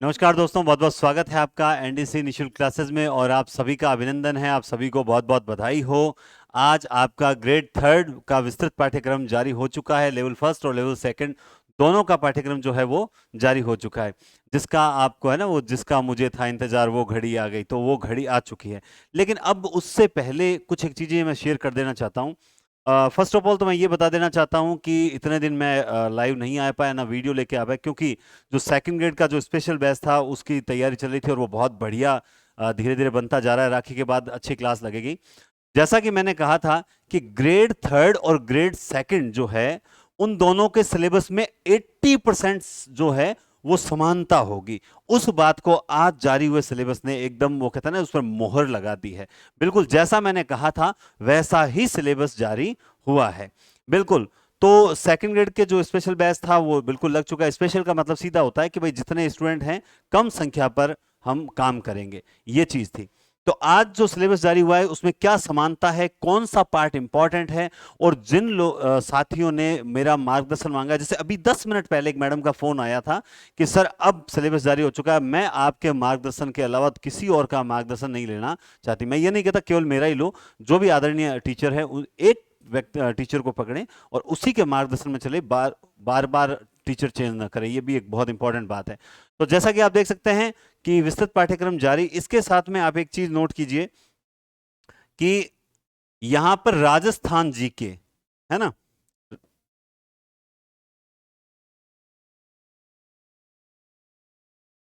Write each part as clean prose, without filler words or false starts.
नमस्कार दोस्तों, बहुत बहुत स्वागत है आपका एनडीसी निशुल्क क्लासेस में और आप सभी का अभिनंदन है। आप सभी को बहुत बहुत बधाई हो। आज आपका ग्रेड थर्ड का विस्तृत पाठ्यक्रम जारी हो चुका है। लेवल फर्स्ट और लेवल सेकंड दोनों का पाठ्यक्रम जो है वो जारी हो चुका है। जिसका आपको है ना, वो जिसका मुझे था इंतजार, वो घड़ी आ गई, तो वो घड़ी आ चुकी है। लेकिन अब उससे पहले कुछ एक चीज़ें मैं शेयर कर देना चाहता हूँ। फर्स्ट ऑफ ऑल तो मैं ये बता देना चाहता हूँ कि इतने दिन मैं लाइव नहीं आ पाया, ना वीडियो लेके आ पाया, क्योंकि जो सेकंड ग्रेड का जो स्पेशल बैच था उसकी तैयारी चल रही थी और वो बहुत बढ़िया धीरे धीरे बनता जा रहा है। राखी के बाद अच्छी क्लास लगेगी। जैसा कि मैंने कहा था कि ग्रेड थर्ड और ग्रेड सेकंड जो है, उन दोनों के सिलेबस में 80% जो है वो समानता होगी। उस बात को आज जारी हुए सिलेबस ने एकदम, वो कहता है ना, उस पर मोहर लगा दी है। बिल्कुल जैसा मैंने कहा था वैसा ही सिलेबस जारी हुआ है। बिल्कुल। तो सेकंड ग्रेड के जो स्पेशल बैच था वो बिल्कुल लग चुका है। स्पेशल का मतलब सीधा होता है कि भाई जितने स्टूडेंट हैं कम संख्या पर हम काम करेंगे, ये चीज थी। तो आज जो सिलेबस जारी हुआ है उसमें क्या समानता है, कौन सा पार्ट इंपॉर्टेंट है, और जिन साथियों ने मेरा मार्गदर्शन मांगा, जैसे अभी 10 मिनट पहले एक मैडम का फोन आया था कि सर अब सिलेबस जारी हो चुका है, मैं आपके मार्गदर्शन के अलावा किसी और का मार्गदर्शन नहीं लेना चाहती। मैं ये नहीं कहता केवल मेरा ही लो, जो भी आदरणीय टीचर है एक टीचर को पकड़ें और उसी के मार्गदर्शन में चले, बार बार बार टीचर चेंज ना करें। ये भी एक बहुत इंपॉर्टेंट बात है। तो जैसा कि आप देख सकते हैं कि विस्तृत पाठ्यक्रम जारी, इसके साथ में आप एक चीज नोट कीजिए कि यहां पर राजस्थान जीके है ना,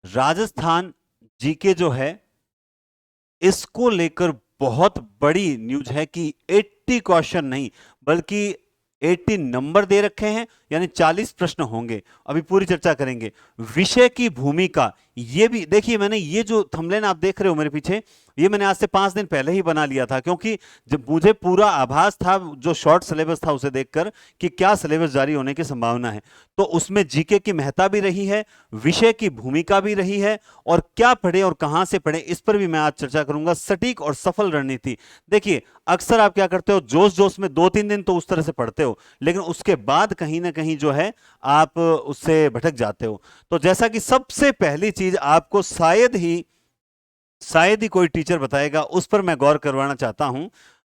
राजस्थान जीके जो है, इसको लेकर बहुत बड़ी न्यूज है कि 80 क्वेश्चन नहीं बल्कि 80 नंबर दे रखे हैं, यानी 40 प्रश्न होंगे। अभी पूरी चर्चा करेंगे। विषय की भूमिका, ये भी देखिए, मैंने ये जो थंबनेल आप देख रहे हो मेरे पीछे, ये मैंने आज से 5 दिन पहले ही बना लिया था, क्योंकि जब मुझे पूरा आभास था जो शॉर्ट सिलेबस था उसे देखकर कि क्या सिलेबस जारी होने की संभावना है। तो उसमें जीके की महत्ता भी रही है, विषय की भूमिका भी रही है, और क्या पढ़े और कहां से पढ़े इस पर भी मैं आज चर्चा करूंगा। सटीक और सफल रणनीति। देखिए, अक्सर आप क्या करते हो, जोश जोश में 2-3 दिन तो उस तरह से पढ़ते हो, लेकिन उसके बाद कहीं ना कहीं जो है आप उससे भटक जाते हो। तो जैसा कि सबसे पहली चीज आपको शायद ही कोई टीचर बताएगा, उस पर मैं गौर करवाना चाहता हूं।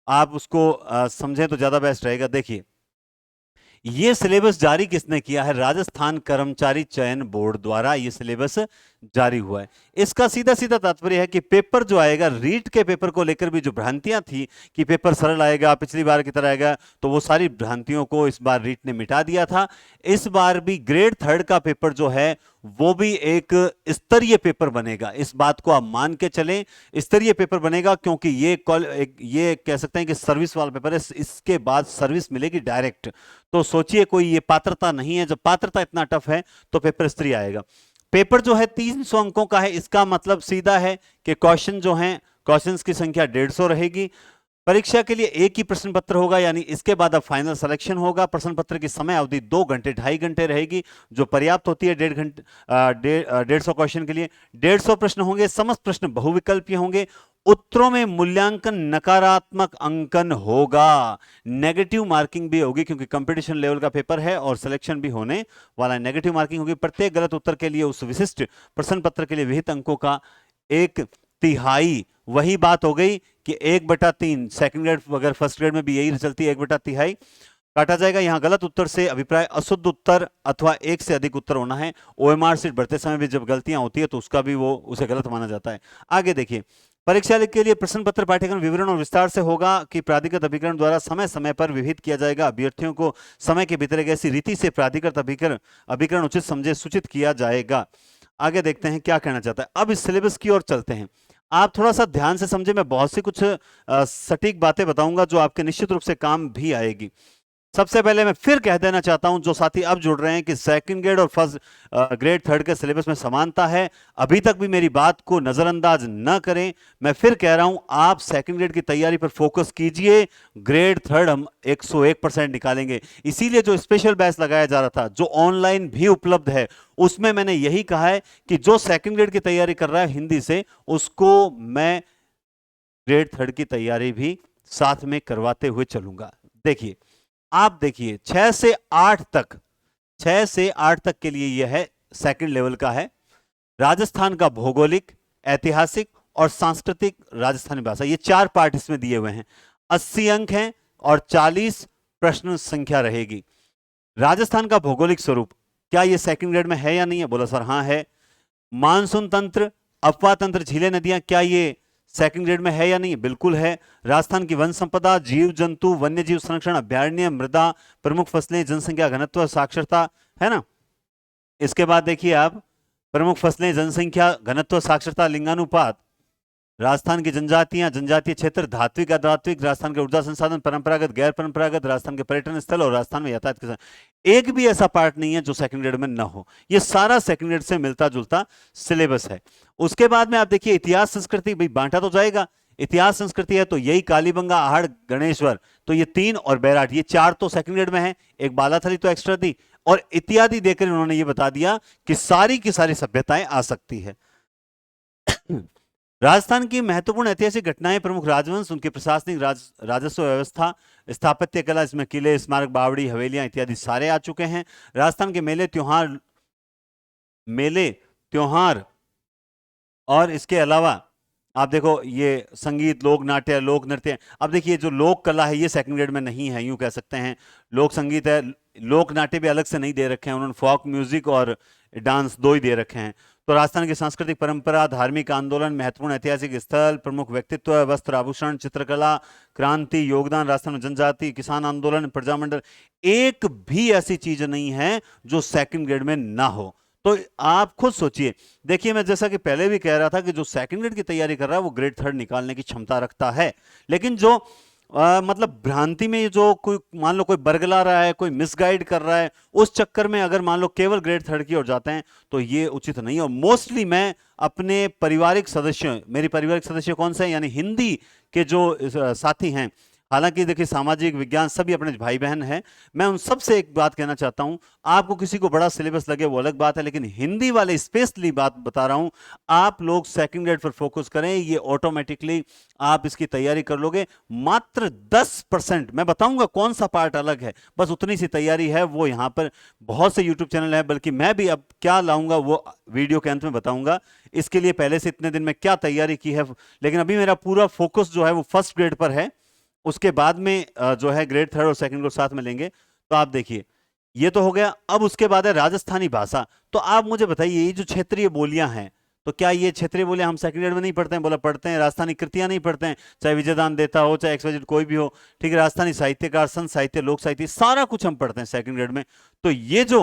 आप उसको समझें तो ज्यादा बेस्ट रहेगा। देखिए, ये सिलेबस जारी किसने किया है? राजस्थान कर्मचारी चयन बोर्ड द्वारा ये सिलेबस जारी हुआ है। इसका सीधा सीधा तात्पर्य है कि पेपर जो आएगा, रीट के पेपर को लेकर भी जो भ्रांतियां थी कि पेपर सरल आएगा, पिछली बार की तरह आएगा, तो वो सारी भ्रांतियों को इस बार रीट ने मिटा दिया था। इस बार भी ग्रेड थर्ड का पेपर जो है वो भी एक स्तरीय पेपर बनेगा। इस बात को आप मान के चलें, स्तरीय पेपर बनेगा, क्योंकि ये कह सकते हैं कि सर्विस वाला पेपर है। इसके बाद सर्विस मिलेगी डायरेक्ट। तो सोचिए, कोई ये पात्रता नहीं है। जब पात्रता इतना टफ है तो पेपर स्तरीय आएगा। पेपर जो है 300 अंकों का है। इसका मतलब सीधा है कि क्वेश्चन जो हैं, क्वेश्चंस की संख्या 150 रहेगी। परीक्षा के लिए एक ही प्रश्न पत्र होगा, यानी इसके बाद अब फाइनल सिलेक्शन होगा। प्रश्न पत्र की समय अवधि 2 घंटे 2.5 घंटे रहेगी, जो पर्याप्त होती है 1.5 घंटे 150 क्वेश्चन के लिए। 150 प्रश्न होंगे, समस्त प्रश्न बहुविकल्पीय होंगे। उत्तरों में मूल्यांकन नकारात्मक अंकन होगा, नेगेटिव मार्किंग भी होगी, क्योंकि कंपटीशन लेवल का पेपर है और सिलेक्शन भी होने वाला है। नेगेटिव मार्किंग होगी। प्रत्येक गलत उत्तर के लिए उस विशिष्ट प्रश्न पत्र के लिए विहित अंकों का 1/3, वही बात हो गई कि 1/3। सेकंड ग्रेड अगर फर्स्ट ग्रेड में भी यही चलती है, 1/3 काटा जाएगा। यहां गलत उत्तर से अभिप्राय अशुद्ध उत्तर अथवा एक से अधिक उत्तर होना है। ओएमआर सीट बढ़ते समय भी जब गलतियां होती है तो उसका भी वो उसे गलत माना जाता है। आगे देखिए, परीक्षा के लिए प्रश्न पत्र पाठ्यक्रम विवरण और विस्तार से होगा कि प्राधिकृत अभिकरण द्वारा समय समय पर विहित किया जाएगा। अभ्यर्थियों को समय के भीतर ऐसी रीति से प्राधिकृत अभिकरण अभिकरण उचित समझे सूचित किया जाएगा। आगे देखते हैं क्या कहना चाहता है। अब इस सिलेबस की ओर चलते हैं। आप थोड़ा सा ध्यान से समझे, मैं बहुत सी कुछ सटीक बातें बताऊंगा जो आपके निश्चित रूप से काम भी आएगी। सबसे पहले मैं फिर कह देना चाहता हूं, जो साथी अब जुड़ रहे हैं, कि सेकंड ग्रेड और फर्स्ट ग्रेड थर्ड के सिलेबस में समानता है। अभी तक भी मेरी बात को नजरअंदाज न करें। मैं फिर कह रहा हूं, आप सेकंड ग्रेड की तैयारी पर फोकस कीजिए। ग्रेड थर्ड हम 101% निकालेंगे। इसीलिए जो स्पेशल बैच लगाया जा रहा था, जो ऑनलाइन भी उपलब्ध है, उसमें मैंने यही कहा है कि जो सेकंड ग्रेड की तैयारी कर रहा है हिंदी से, उसको मैं ग्रेड थर्ड की तैयारी भी साथ में करवाते हुए चलूंगा। देखिए, आप देखिए, 6 से 8 तक, 6 से 8 तक के लिए यह है, सेकंड लेवल का है। राजस्थान का भौगोलिक, ऐतिहासिक और सांस्कृतिक राजस्थानी भाषा, ये 4 पार्ट इसमें दिए हुए हैं। 80 अंक हैं और 40 प्रश्न संख्या रहेगी। राजस्थान का भौगोलिक स्वरूप, क्या ये सेकंड ग्रेड में है या नहीं है? बोला सर हाँ है। मानसून तंत्र, अपवाह तंत्र, झीलें, नदियां, क्या ये सेकंड ग्रेड में है या नहीं? बिल्कुल है। राजस्थान की वन संपदा, जीव जंतु, वन्य जीव संरक्षण, अभ्यारण्य, मृदा, प्रमुख फसलें, जनसंख्या घनत्व, साक्षरता, है ना। इसके बाद देखिए आप, प्रमुख फसलें, जनसंख्या घनत्व, साक्षरता, लिंगानुपात, राजस्थान की जनजातियां, जनजातीय क्षेत्र, धात्विक अधात्विक, राजस्थान के ऊर्जा संसाधन, परंपरागत गैर परंपरागत, राजस्थान के पर्यटन स्थल और राजस्थान में यातायात के साथ। एक भी ऐसा पार्ट नहीं है जो सेकंड ग्रेड में ना हो। ये सारा सेकंड ग्रेड से मिलता जुलता सिलेबस है। उसके बाद में आप देखिए इतिहास संस्कृति, भाई बांटा तो जाएगा। इतिहास संस्कृति है तो यही कालीबंगा, आहड़, गणेश्वर, तो ये 3 और बैराट, ये 4 तो सेकंड ग्रेड में है। एक बालाथली तो एक्स्ट्रा थी, और इत्यादि देकर उन्होंने ये बता दिया कि सारी की सारी सभ्यताएं आ सकती है। राजस्थान की महत्वपूर्ण ऐतिहासिक घटनाएं, प्रमुख राजवंश, उनकी प्रशासनिक राजस्व व्यवस्था, स्थापत्य कला, इसमें किले, स्मारक, बावड़ी, हवेलियां इत्यादि सारे आ चुके हैं। राजस्थान के मेले त्योहार और इसके अलावा आप देखो ये संगीत, लोक नाट्य, लोक नृत्य। अब देखिए जो लोक कला है ये सेकंड ग्रेड में नहीं है, यूं कह सकते हैं। लोक संगीत है, लोक नाट्य भी अलग से नहीं दे रखे हैं उन्होंने, फोक म्यूजिक और डांस 2 ही दे रखे हैं। तो राजस्थान की सांस्कृतिक परंपरा, धार्मिक आंदोलन, महत्वपूर्ण ऐतिहासिक स्थल, प्रमुख व्यक्तित्व, वस्त्र आभूषण, चित्रकला, क्रांति, योगदान, राजस्थान में जनजाति, किसान आंदोलन, प्रजामंडल, एक भी ऐसी चीज नहीं है जो सेकंड ग्रेड में ना हो। तो आप खुद सोचिए। देखिए मैं जैसा कि पहले भी कह रहा था कि जो सेकंड ग्रेड की तैयारी कर रहा है वो ग्रेड 3 निकालने की क्षमता रखता है, लेकिन जो मतलब भ्रांति में जो कोई मान लो कोई बरगला रहा है, कोई मिसगाइड कर रहा है, उस चक्कर में अगर मान लो केवल ग्रेड 3 की ओर जाते हैं तो ये उचित नहीं है। और मोस्टली मैं अपने पारिवारिक सदस्य, मेरी पारिवारिक सदस्य कौन से हैं, यानी हिंदी के जो साथी हैं, हालांकि देखिए सामाजिक विज्ञान सभी अपने भाई बहन हैं, मैं उन सब से एक बात कहना चाहता हूं, आपको किसी को बड़ा सिलेबस लगे वो अलग बात है, लेकिन हिंदी वाले स्पेशली बात बता रहा हूं, आप लोग सेकंड ग्रेड पर फोकस करें, ये ऑटोमेटिकली आप इसकी तैयारी कर लोगे। मात्र 10%, मैं बताऊंगा कौन सा पार्ट अलग है, बस उतनी सी तैयारी है। वो यहां पर बहुत से यूट्यूब चैनल है, बल्कि मैं भी अब क्या लाऊंगा वो वीडियो के अंत में बताऊंगा। इसके लिए पहले से इतने दिन में क्या तैयारी की है, लेकिन अभी मेरा पूरा फोकस जो है वो फर्स्ट ग्रेड पर है। उसके बाद में जो है ग्रेड 3 और सेकंड को साथ में लेंगे। तो आप देखिए ये तो हो गया। अब उसके बाद है राजस्थानी भाषा। तो आप मुझे बताइए ये जो क्षेत्रीय बोलियां हैं, तो क्या ये क्षेत्रीय बोलियां हम सेकंड ग्रेड में नहीं पढ़ते हैं? बोला पढ़ते हैं। राजस्थानी कृतियां नहीं पढ़ते हैं, चाहे विजयदान देता हो, चाहे XYZ कोई भी हो, ठीक है। राजस्थानी साहित्यकार, संत साहित्य, लोक साहित्य, सारा कुछ हम पढ़ते हैं सेकंड ग्रेड में। तो ये जो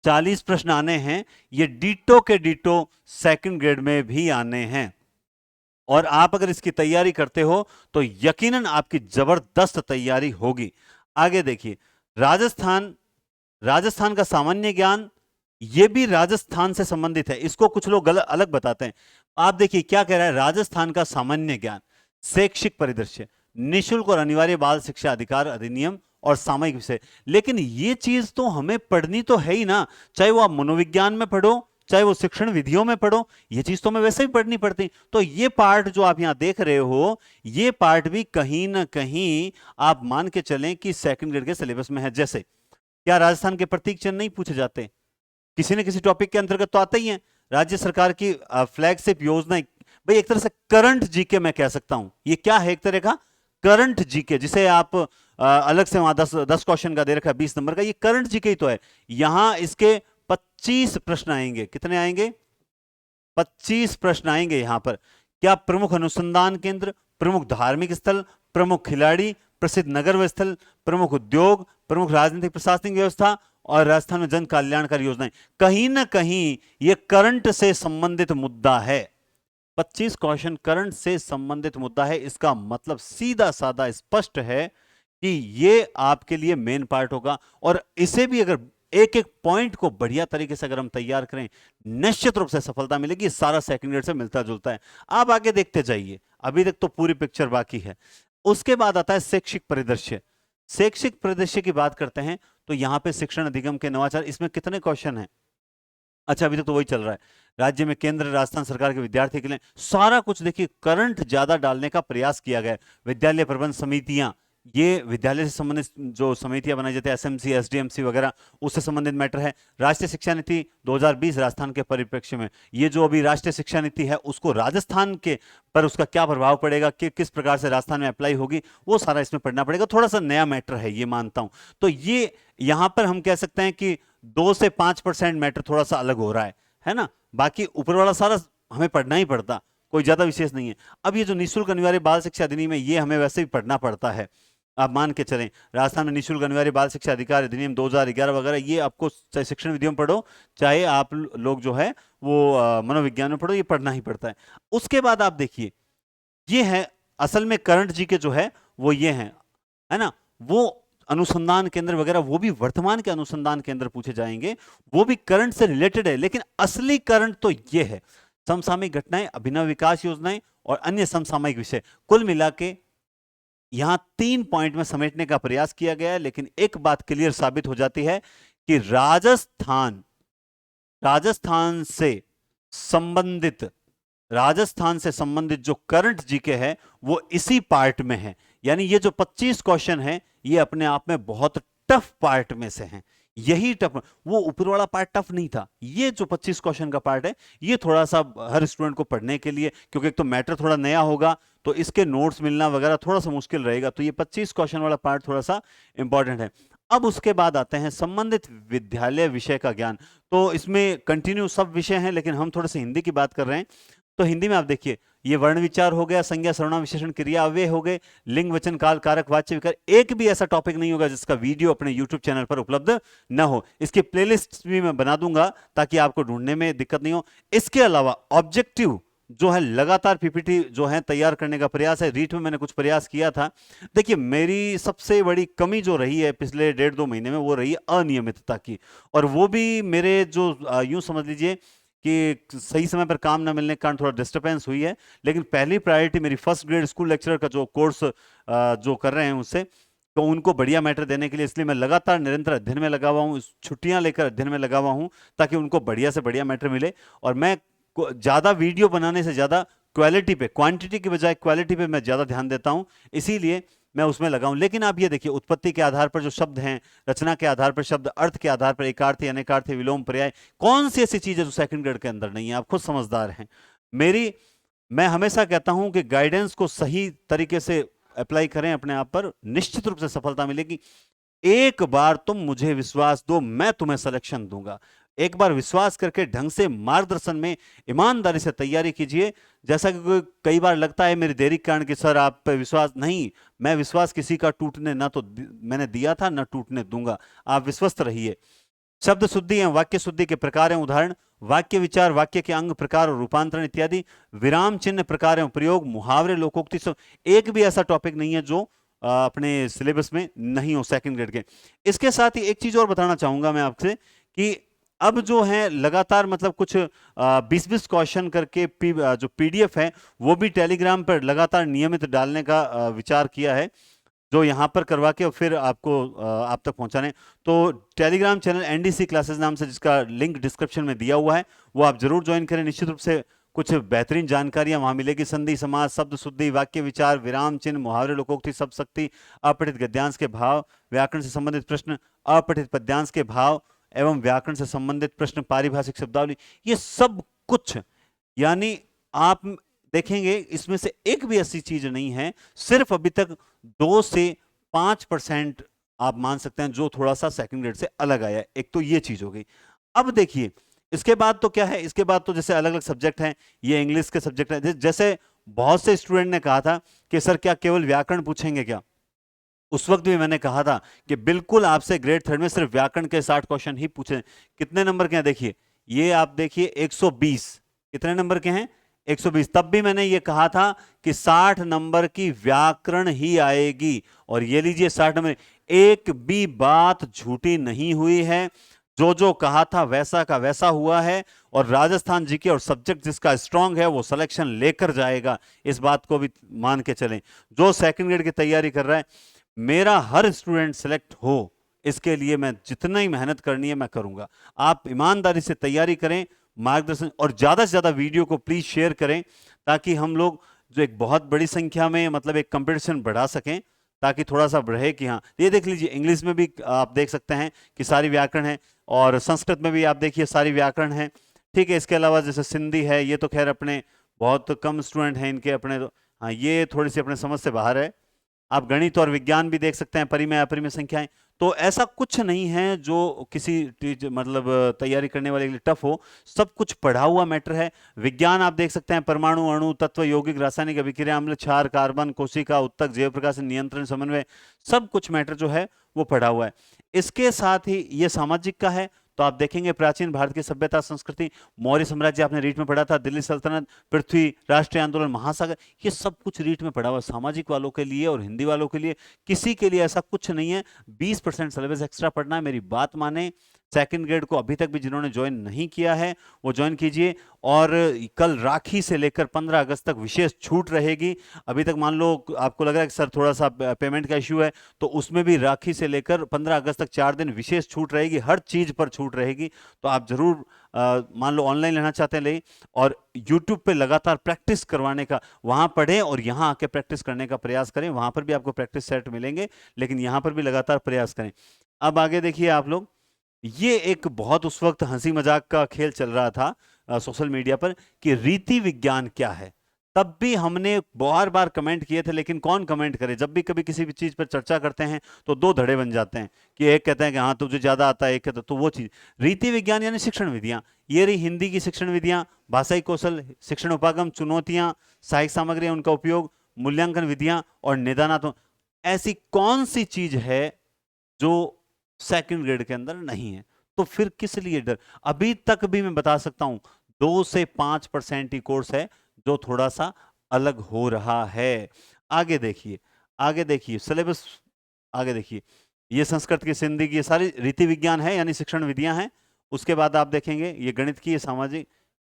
40 प्रश्न आने हैं ये डिटो के डिटो सेकंड ग्रेड में भी आने हैं, और आप अगर इसकी तैयारी करते हो तो यकीनन आपकी जबरदस्त तैयारी होगी। आगे देखिए, राजस्थान का सामान्य ज्ञान, यह भी राजस्थान से संबंधित है, इसको कुछ लोग अलग बताते हैं। आप देखिए क्या कह रहा है, राजस्थान का सामान्य ज्ञान, शैक्षिक परिदृश्य, निःशुल्क और अनिवार्य बाल शिक्षा अधिकार अधिनियम और सामयिक विषय। लेकिन ये चीज तो हमें पढ़नी तो है ही ना, चाहे वो आप मनोविज्ञान में पढ़ो, चाहे वो शिक्षण विधियों में पढ़ो, ये चीज तो हमें वैसे ही पढ़नी पड़ती। तो ये पार्ट जो आप यहां देख रहे हो, ये पार्ट भी कहीं ना कहीं आप मान के चलें कि सेकंड ग्रेड के सिलेबस में है। जैसे क्या राजस्थान के प्रतीक चिन्ह नहीं पूछे जाते? किसी न किसी टॉपिक के अंतर्गत तो आते ही हैं। राज्य सरकार की फ्लैगशिप योजना, भाई एक तरह से करंट जीके मैं कह सकता हूं। ये क्या है? एक तरह का करंट जीके, जिसे आप अलग से वहां 10 क्वेश्चन का दे रखा है 20 नंबर का, ये करंट जीके ही तो है। यहां इसके 25 प्रश्न आएंगे। कितने आएंगे? 25 प्रश्न आएंगे यहां पर। क्या प्रमुख अनुसंधान केंद्र, प्रमुख धार्मिक स्थल, प्रमुख खिलाड़ी, प्रसिद्ध नगर व स्थल, प्रमुख उद्योग, प्रमुख राजनीतिक प्रशासनिक व्यवस्था और राजस्थान में जन कल्याणकारी योजनाएं, कहीं ना कहीं यह करंट से संबंधित मुद्दा है। 25 क्वेश्चन करंट से संबंधित मुद्दा है। इसका मतलब सीधा साधा स्पष्ट है कि ये आपके लिए मेन पार्ट होगा, और इसे भी अगर एक एक पॉइंट को बढ़िया तरीके से अगर हम तैयार करें, निश्चित रूप से सफलता मिलेगी। सारा सेकंड ग्रेड से मिलता जुलता है। आप आगे देखते जाइए, अभी तक तो पूरी पिक्चर बाकी है। उसके बाद आता है शैक्षिक परिदृश्य। शैक्षिक परिदृश्य की बात करते हैं तो यहां पे शिक्षण अधिगम के नवाचार, इसमें कितने क्वेश्चन हैं? अच्छा अभी तक तो वही चल रहा है। राज्य में केंद्र राजस्थान सरकार के विद्यार्थी के लिए सारा कुछ देखिए करंट ज्यादा डालने का प्रयास किया गया। विद्यालय प्रबंध समितियां, ये विद्यालय से संबंधित जो समितियां बनाई जाती है, एसएमसी, एसडीएमसी वगैरह, उससे संबंधित मैटर है। राष्ट्रीय शिक्षा नीति 2020 राजस्थान के परिप्रेक्ष्य में, ये जो अभी राष्ट्रीय शिक्षा नीति है उसको राजस्थान के पर उसका क्या प्रभाव पड़ेगा, कि किस प्रकार से राजस्थान में अप्लाई होगी, वो सारा इसमें पढ़ना पड़ेगा। थोड़ा सा नया मैटर है ये, मानता हूं। तो ये यहां पर हम कह सकते हैं कि 2 से 5% मैटर थोड़ा सा अलग हो रहा है ना। बाकी ऊपर वाला सारा हमें पढ़ना ही पड़ता, कोई ज्यादा विशेष नहीं है। अब ये जो निःशुल्क अनिवार्य बाल शिक्षा अधिनियम है, ये हमें वैसे भी पढ़ना पड़ता है। आप मान के चलें, राजस्थान में निःशुल्क अनिवार्य बाल शिक्षा अधिकार अधिनियम 2011 वगैरह, ये आपको चाहे शिक्षण विधियों में पढ़ो, चाहे आप लोग जो है वो मनोविज्ञान में पढ़ो, ये पढ़ना ही पड़ता है। उसके बाद आप देखिए, ये है असल में करंट जीके जो है वो ये है ना। वो अनुसंधान केंद्र वगैरह, वो भी वर्तमान के अनुसंधान केंद्र पूछे जाएंगे, वो भी करंट से रिलेटेड है। लेकिन असली करंट तो ये है, समसामयिक घटनाएं, अभिनव विकास योजनाएं और अन्य समसामयिक विषय। कुल मिला के यहां 3 पॉइंट में समेटने का प्रयास किया गया है। लेकिन एक बात क्लियर साबित हो जाती है कि राजस्थान से संबंधित जो करंट जीके है वो इसी पार्ट में है। यानी ये जो 25 क्वेश्चन है, ये अपने आप में बहुत टफ पार्ट में से हैं। यही टफ, वो ऊपर वाला पार्ट टफ नहीं था, ये जो 25 क्वेश्चन का पार्ट है, ये थोड़ा सा हर स्टूडेंट को पढ़ने के लिए, क्योंकि एक तो मैटर थोड़ा नया होगा, तो इसके नोट्स मिलना वगैरह थोड़ा सा मुश्किल रहेगा। तो ये 25 क्वेश्चन वाला पार्ट थोड़ा सा इंपॉर्टेंट है। अब उसके बाद आते हैं संबंधित विद्यालय विषय का ज्ञान। तो इसमें कंटिन्यू सब विषय हैं, लेकिन हम थोड़े से हिंदी की बात कर रहे हैं। तो हिंदी में आप देखिए, ये वर्ण विचार हो गया, संज्ञा सर्वनाम विशेषण क्रिया अव्यय हो गए, लिंग वचन काल कारक वाच्य विकार। एक भी ऐसा टॉपिक नहीं होगा जिसका वीडियो अपने यूट्यूब चैनल पर उपलब्ध न हो। इसकी प्लेलिस्ट भी मैं बना दूंगा ताकि आपको ढूंढने में दिक्कत नहीं हो। इसके अलावा ऑब्जेक्टिव जो है, लगातार पीपीटी जो है तैयार करने का प्रयास है। रीट में मैंने कुछ प्रयास किया था। देखिए, मेरी सबसे बड़ी कमी जो रही है पिछले 1.5-2 महीने में, वो रही है अनियमितता की। और वो भी मेरे जो यूं समझ लीजिए कि सही समय पर काम ना मिलने के कारण थोड़ा डिस्टर्बेंस हुई है। लेकिन पहली प्रायोरिटी मेरी फर्स्ट ग्रेड स्कूल लेक्चरर का जो कोर्स जो कर रहे हैं उससे, तो उनको बढ़िया मैटर देने के लिए, इसलिए मैं लगातार निरंतर अध्ययन में लगा हुआ हूँ, छुट्टियां लेकर अध्ययन में लगा हुआ हूँ, ताकि उनको बढ़िया से बढ़िया मैटर मिले। और मैं ज्यादा वीडियो बनाने से ज्यादा क्वालिटी पे, क्वांटिटी की बजाय क्वालिटी पे मैं ज्यादा ध्यान देता हूं, इसीलिए मैं उसमें लगा हूं। लेकिन आप ये देखिए, उत्पत्ति के आधार पर जो शब्द हैं, रचना के आधार पर शब्द, अर्थ के आधार पर एकार्थी, अनेकार्थी, विलोम, पर्याय, कौन सी ऐसी चीज है जो सेकंड ग्रेड के अंदर नहीं है? आप खुद समझदार हैं। मैं हमेशा कहता हूं कि गाइडेंस को सही तरीके से अप्लाई करें अपने आप पर, निश्चित रूप से सफलता मिलेगी। एक बार तुम मुझे विश्वास दो, मैं तुम्हें सिलेक्शन दूंगा। एक बार विश्वास करके ढंग से मार्गदर्शन में ईमानदारी से तैयारी कीजिए। जैसा कि कई बार लगता है मेरी देरी के कारण कि सर आप पे विश्वास नहीं, मैं विश्वास किसी का टूटने ना तो मैंने दिया था, ना टूटने दूंगा। आप विश्वस्त रहिए। शब्द शुद्धि एवं वाक्य शुद्धि के प्रकार एवं उदाहरण, वाक्य विचार, वाक्य के अंग, प्रकार और रूपांतरण इत्यादि, विराम चिन्ह, प्रकार एवं प्रयोग, मुहावरे, लोकोक्ति। एक भी ऐसा टॉपिक नहीं है जो अपने सिलेबस में नहीं हो सेकंड ग्रेड के। इसके साथ ही एक चीज और बताना चाहूंगा मैं आपसे कि अब जो है लगातार, मतलब कुछ 20-20 क्वेश्चन करके जो पीडीएफ है, वो भी टेलीग्राम पर लगातार नियमित डालने का विचार किया है, जो यहां पर करवा के और फिर आपको आप तक पहुंचाने। तो टेलीग्राम चैनल एनडीसी क्लासेस नाम से, जिसका लिंक डिस्क्रिप्शन में दिया हुआ है, वो आप जरूर ज्वाइन करें। निश्चित रूप से कुछ बेहतरीन जानकारियां वहां मिलेगी। संधि, समास, शब्द शुद्धि, वाक्य विचार, विराम चिन्ह, मुहावरे, लोकोक्ति, शब्द शक्ति, अपठित गद्यांश के भाव, व्याकरण से संबंधित प्रश्न, अपठित पद्यांश के भाव एवं व्याकरण से संबंधित प्रश्न, पारिभाषिक शब्दावली, ये सब कुछ। यानी आप देखेंगे इसमें से एक भी ऐसी चीज नहीं है, सिर्फ अभी तक 2 से 5% आप मान सकते हैं जो थोड़ा सा सेकंड ग्रेड से अलग आया है। एक तो ये चीज हो गई। अब देखिए, इसके बाद तो क्या है, इसके बाद तो जैसे अलग अलग सब्जेक्ट हैं, ये इंग्लिश के सब्जेक्ट हैं। जैसे बहुत से स्टूडेंट ने कहा था कि सर क्या केवल व्याकरण पूछेंगे क्या? उस वक्त भी मैंने कहा था कि बिल्कुल आपसे ग्रेड 3 में सिर्फ व्याकरण के 60 क्वेश्चन ही पूछे। कितने नंबर के हैं देखिए, ये आप देखिए 120। कितने नंबर के हैं? 120। तब भी मैंने ये कहा था कि 60 नंबर की व्याकरण ही आएगी। और ये लीजिए 60 नंबर, एक भी बात झूठी नहीं हुई है। जो जो कहा था वैसा का वैसा हुआ है। और राजस्थान जीके और सब्जेक्ट जिसका स्ट्रांग है वो सिलेक्शन लेकर जाएगा, इस बात को भी मान के चलें। जो सेकंड ग्रेड की तैयारी कर रहा है, मेरा हर स्टूडेंट सिलेक्ट हो, इसके लिए मैं जितना ही मेहनत करनी है मैं करूंगा। आप ईमानदारी से तैयारी करें, मार्गदर्शन, और ज्यादा से ज्यादा वीडियो को प्लीज शेयर करें, ताकि हम लोग जो एक बहुत बड़ी संख्या में, मतलब एक कंपटीशन बढ़ा सकें, ताकि थोड़ा सा रहे कि हाँ, ये देख लीजिए इंग्लिश में भी आप देख सकते हैं कि सारी व्याकरण है, और संस्कृत में भी आप देखिए सारी व्याकरण है। ठीक है, इसके अलावा जैसे सिंधी है, ये तो खैर अपने बहुत कम स्टूडेंट हैं इनके अपने, तो हाँ ये थोड़ी सी अपने समझ से बाहर है। आप गणित और विज्ञान भी देख सकते हैं, परिमेय अपरिमेय संख्याएं। तो ऐसा कुछ नहीं है जो किसी मतलब तैयारी करने वाले के लिए टफ हो, सब कुछ पढ़ा हुआ मैटर है। विज्ञान आप देख सकते हैं, परमाणु, अणु, तत्व, यौगिक, रासायनिक अभिक्रिया, अम्ल, क्षार, कार्बन, कोशिका, उत्तक, जैव प्रकाश, नियंत्रण, समन्वय, सब कुछ मैटर जो है वो पढ़ा हुआ है। इसके साथ ही ये सामाजिक का है, तो आप देखेंगे प्राचीन भारत की सभ्यता संस्कृति, मौर्य साम्राज्य आपने रीट में पढ़ा था, दिल्ली सल्तनत, पृथ्वी, राष्ट्रीय आंदोलन, महासागर, ये सब कुछ रीट में पढ़ा हुआ। सामाजिक वालों के लिए और हिंदी वालों के लिए, किसी के लिए ऐसा कुछ नहीं है। 20% सिलेबस एक्स्ट्रा पढ़ना है, मेरी बात माने। सेकंड ग्रेड को अभी तक भी जिन्होंने ज्वाइन नहीं किया है वो ज्वाइन कीजिए। और कल राखी से लेकर 15 अगस्त तक विशेष छूट रहेगी। अभी तक मान लो आपको लग रहा है कि सर थोड़ा सा पेमेंट का इश्यू है, तो उसमें भी राखी से लेकर 15 अगस्त तक 4 दिन विशेष छूट रहेगी, हर चीज पर छूट रहेगी। तो आप जरूर मान लो ऑनलाइन लेना चाहते हैं ले, और यूट्यूब पे लगातार प्रैक्टिस करवाने का, वहां पढ़ें और यहां आके प्रैक्टिस करने का प्रयास करें। वहां पर भी आपको प्रैक्टिस सेट मिलेंगे, लेकिन यहां पर भी लगातार प्रयास करें। अब आगे देखिए आप लोग, ये एक बहुत उस वक्त हंसी मजाक का खेल चल रहा था सोशल मीडिया पर कि रीति विज्ञान क्या है। तब भी हमने बार बार कमेंट किए थे, लेकिन कौन कमेंट करे। जब भी कभी किसी भी चीज पर चर्चा करते हैं तो दो धड़े बन जाते हैं कि एक कहते हैं कि हाँ तुझे ज्यादा आता है, एक कहते तो वो चीज। रीति विज्ञान यानी शिक्षण विधियां, ये रही हिंदी की शिक्षण विधियां, भाषाई कौशल, शिक्षण उपागम, चुनौतियां, सहायक सामग्री उनका उपयोग, मूल्यांकन विधियां और निदानात्मक। ऐसी कौन सी चीज है जो सेकंड ग्रेड के अंदर नहीं है? तो फिर किस लिए डर? अभी तक भी मैं बता सकता हूं 2 से 5% ही कोर्स है जो थोड़ा सा अलग हो रहा है। आगे देखिए, आगे देखिए सिलेबस, आगे देखिए, ये संस्कृत की, सिंधी की, ये सारी रीति विज्ञान है यानी शिक्षण विधियां हैं। उसके बाद आप देखेंगे ये गणित की, ये सामाजिक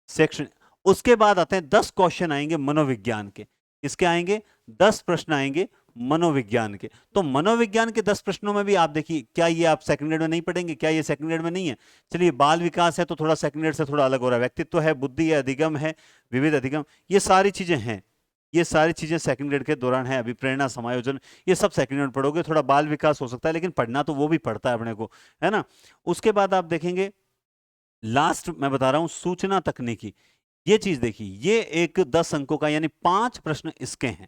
सेक्शन। उसके बाद आते हैं 10 क्वेश्चन आएंगे मनोविज्ञान के। इसके आएंगे 10 प्रश्न आएंगे मनोविज्ञान के। तो मनोविज्ञान के 10 प्रश्नों में भी आप देखिए, क्या ये आप सेकंड ग्रेड में नहीं पढ़ेंगे? क्या ये सेकंड ग्रेड में नहीं है? चलिए, बाल विकास है तो थोड़ा सेकंड ग्रेड से थोड़ा अलग हो रहा है। व्यक्तित्व है, बुद्धि है, अधिगम है, विविध अधिगम, ये सारी चीजें हैं। ये सारी चीजें सेकंड ग्रेड के दौरान है। अभिप्रेरणा, समायोजन, ये सब सेकंड ग्रेड में पढ़ोगे। थोड़ा बाल विकास हो सकता है, लेकिन पढ़ना तो वो भी पढ़ता है अपने को, है ना। उसके बाद आप देखेंगे लास्ट मैं बता रहा हूं सूचना तकनीकी। ये चीज देखिए, ये एक 10 अंकों का यानी 5 प्रश्न इसके हैं,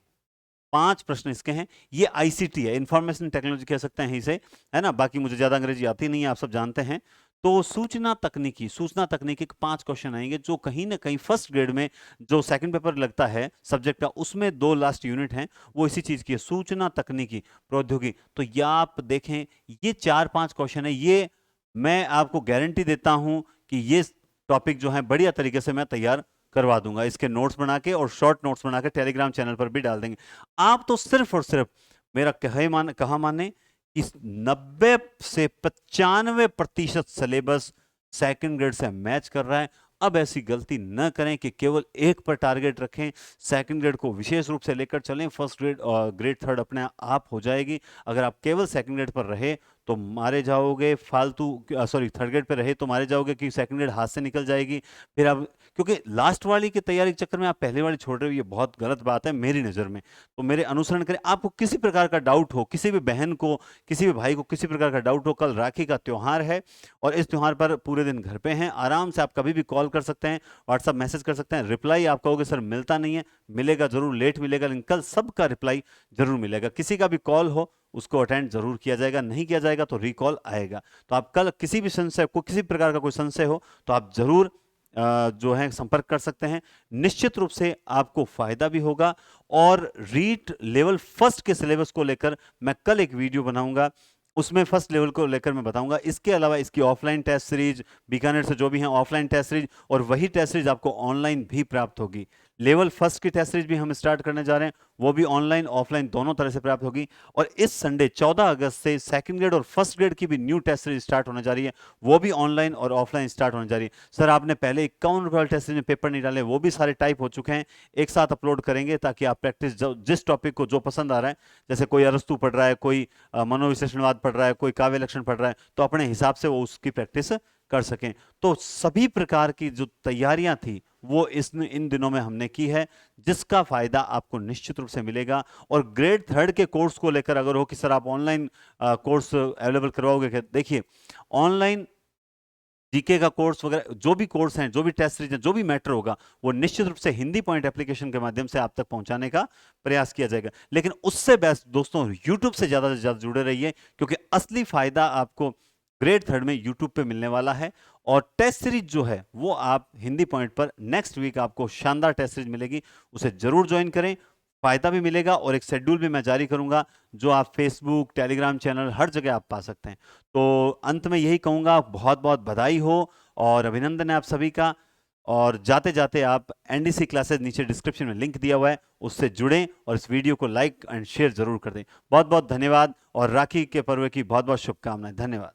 5 प्रश्न इसके हैं। ये आईसीटी है, इंफॉर्मेशन टेक्नोलॉजी कह सकते हैं इसे, है ना। बाकी मुझे ज्यादा अंग्रेजी आती नहीं है, आप सब जानते हैं। तो सूचना तकनीकी, सूचना तकनीकी के 5 क्वेश्चन आएंगे जो कहीं ना कहीं फर्स्ट ग्रेड में जो सेकंड पेपर लगता है सब्जेक्ट का, उसमें 2 लास्ट यूनिट हैं वो इसी चीज की है, सूचना तकनीकी प्रौद्योगिकी। तो ये आप देखें, ये 4-5 क्वेश्चन है। ये मैं आपको गारंटी देता हूं कि ये टॉपिक जो है बढ़िया तरीके से मैं तैयार करवा दूंगा। इसके नोट्स बना के और शॉर्ट नोट्स बना के टेलीग्राम चैनल पर भी डाल देंगे। आप तो सिर्फ और सिर्फ मेरा कहा माने कि 90 से 95% सिलेबस सेकंड ग्रेड से मैच कर रहा है। अब ऐसी गलती न करें कि केवल एक पर टारगेट रखें। सेकंड ग्रेड को विशेष रूप से लेकर चलें, फर्स्ट ग्रेड और ग्रेड थर्ड अपने आप हो जाएगी। अगर आप केवल सेकंड ग्रेड पर रहे तो मारे जाओगे फालतू, सॉरी थर्ड ग्रेड पे रहे तो मारे जाओगे कि सेकंड ग्रेड हाथ से निकल जाएगी। फिर आप, क्योंकि लास्ट वाली की तैयारी के चक्कर में आप पहले वाली छोड़ रहे हो, ये बहुत गलत बात है मेरी नज़र में। तो मेरे अनुसरण करें। आपको किसी प्रकार का डाउट हो, किसी भी बहन को, किसी भी भाई को किसी प्रकार का डाउट हो, कल राखी का त्यौहार है और इस त्यौहार पर पूरे दिन घर पे हैं, आराम से आप कभी भी कॉल कर सकते हैं, व्हाट्सअप मैसेज कर सकते हैं। रिप्लाई आप कहोगे सर मिलता नहीं है, मिलेगा जरूर, लेट मिलेगा, लेकिन कल सबका रिप्लाई जरूर मिलेगा। किसी का भी कॉल हो उसको अटेंड जरूर किया जाएगा, नहीं किया जाएगा तो रिकॉल आएगा। तो आप कल किसी भी संशय को, किसी प्रकार का कोई संशय हो तो आप जरूर जो है संपर्क कर सकते हैं। निश्चित रूप से आपको फायदा भी होगा। और रीट लेवल फर्स्ट के सिलेबस को लेकर मैं कल एक वीडियो बनाऊंगा, उसमें फर्स्ट लेवल को लेकर मैं बताऊंगा। इसके अलावा इसकी ऑफलाइन टेस्ट सीरीज, बीकानेर से जो भी हैं ऑफलाइन टेस्ट सीरीज, और वही टेस्ट सीरीज आपको ऑनलाइन भी प्राप्त होगी। लेवल फर्स्ट की टेस्ट सीरीज भी हम स्टार्ट करने जा रहे हैं, वो भी ऑनलाइन ऑफलाइन दोनों तरह से प्राप्त होगी। और इस संडे 14 अगस्त से सेकंड ग्रेड और फर्स्ट ग्रेड की भी न्यू टेस्ट सीरीज स्टार्ट होने जा रही है, वो भी ऑनलाइन और ऑफलाइन स्टार्ट होने जा रही है। सर आपने पहले 51 रुपये टेस्ट सीरीज में पेपर नहीं डाले, वो भी सारे टाइप हो चुके हैं, एक साथ अपलोड करेंगे ताकि आप प्रैक्टिस, जिस टॉपिक को जो पसंद आ रहा है, जैसे कोई अरस्तु पढ़ रहा है, कोई मनोविश्लेषणवाद पढ़ रहा है, कोई काव्य लक्षण पढ़ रहा है, तो अपने हिसाब से वो उसकी प्रैक्टिस कर सकें। तो सभी प्रकार की जो तैयारियां थी वो इन दिनों में हमने की है, जिसका फायदा आपको निश्चित रूप से मिलेगा। और ग्रेड 3 के कोर्स को लेकर अगर हो कि सर आप ऑनलाइन कोर्स अवेलेबल करवाओगे, देखिए ऑनलाइन जीके का कोर्स वगैरह जो भी कोर्स हैं, जो भी टेस्ट सीरीज हैं, जो भी मैटर होगा, वो निश्चित रूप से हिंदी पॉइंट एप्लीकेशन के माध्यम से आप तक पहुंचाने का प्रयास किया जाएगा। लेकिन उससे बेस्ट दोस्तों यूट्यूब से ज्यादा जुड़े रहिए, क्योंकि असली फायदा आपको ग्रेड 3 में यूट्यूब पे मिलने वाला है। और टेस्ट सीरीज जो है वो आप हिंदी पॉइंट पर नेक्स्ट वीक आपको शानदार टेस्ट सीरीज मिलेगी, उसे जरूर ज्वाइन करें, फायदा भी मिलेगा। और एक शेड्यूल भी मैं जारी करूंगा जो आप फेसबुक, टेलीग्राम चैनल, हर जगह आप पा सकते हैं। तो अंत में यही कहूंगा, बहुत बहुत बधाई हो और अभिनंदन है आप सभी का। और जाते जाते आप एनडीसी क्लासेस, नीचे डिस्क्रिप्शन में लिंक दिया हुआ है, उससे जुड़ें और इस वीडियो को लाइक एंड शेयर जरूर कर दें। बहुत बहुत धन्यवाद और राखी के पर्व की बहुत बहुत शुभकामनाएं। धन्यवाद।